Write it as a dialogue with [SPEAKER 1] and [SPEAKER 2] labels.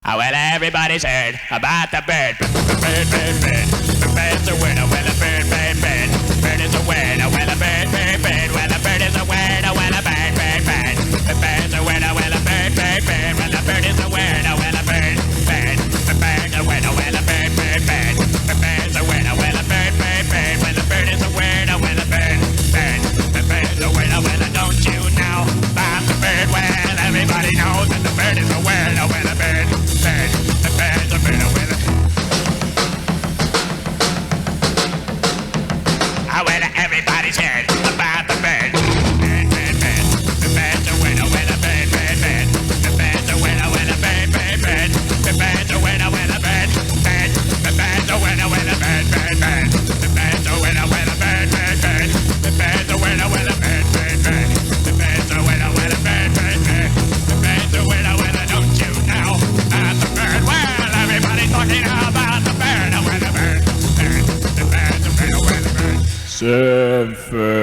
[SPEAKER 1] Oh, well, everybody's heard about the bird. Bird, bird, bird. Bird's a word. Oh, well, a bird, bird, bird. Bird is a word. Oh, well, a bird, bird, bird. Well, a bird is a word. Oh, well, a bird, bird, bird. The bird's a word. Oh, well, a bird, bird, bird. Well, a bird is a word. Oh, well, a bird, bird. The bird's a word. Oh, well, a bird, bird, bird. The bird's a word. Oh, well, a bird, bird, bird. Well, a bird is a word. Oh, well, a bird, bird. The bird's a word. Oh, well, don't you know about the bird? Well, everybody knows that the bird is a word. Oh, well, a bird. Everybody's heard about the bird. Bird, bird, bird. The bird's a winner, winner, bird, bird, bird. The bird's a winner, winner, bird, bird, bird. The bird's a winner, winner, bird, bird. The bird's a winner, winner, bird, bird, bird. The bird's a winner, winner, bird, bird, bird. The bird's a winner, winner, bird, bird, bird. The bird's a winner, winner, bird, bird, bird. The bird's a winner, winner, don't you know about the bird? Well, everybody's talking about the bird, a winner, bird, bird. The bird's a winner, winner, bird. Surfin.